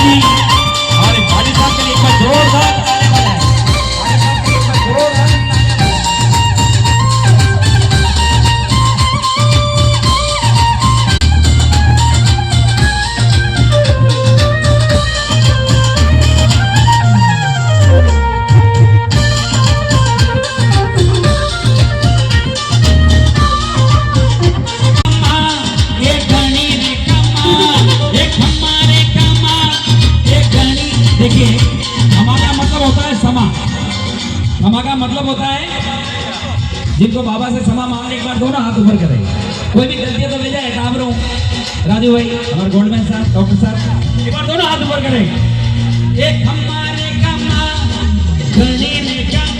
जी और भाटी साहब के लिए एक बार जोरदार तालियां बजाएं। भाटी साहब के लिए एक बार जोरदार देखिए, क्षमा का मतलब होता है क्षमा। क्षमा का मतलब होता है जिनको बाबा से क्षमा मांगने एक बार दोनों हाथ ऊपर करें। कोई भी गलती तो ले जाए काम रो राजू भाई, हमारे गोल्डमैन साहब, डॉक्टर साहब, एक बार दोनों हाथ ऊपर करें। एक हमारे कमा गणी ने कमा